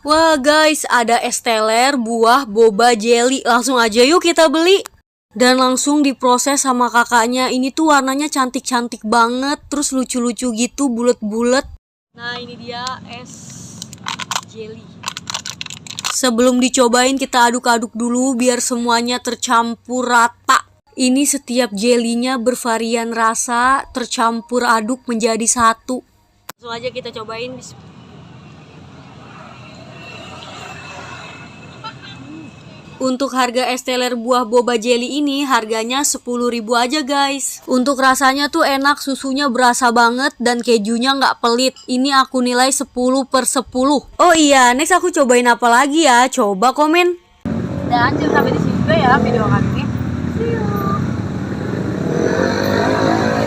Wah guys, ada es teler buah boba jelly. Langsung aja yuk kita beli. Dan langsung diproses sama kakaknya. Ini tuh warnanya cantik-cantik banget. Terus lucu-lucu gitu, bulet-bulet. Nah ini dia es jelly. Sebelum dicobain kita aduk-aduk dulu biar semuanya tercampur rata. Ini setiap jelinya bervarian rasa, tercampur aduk menjadi satu. Langsung aja kita cobain. Untuk harga es teler buah boba jelly ini harganya 10.000 aja guys. Untuk rasanya tuh enak, susunya berasa banget dan kejunya nggak pelit. Ini aku nilai 10/10. Oh iya, next aku cobain apa lagi ya? Coba komen. Dan sampai di sini juga ya video kami.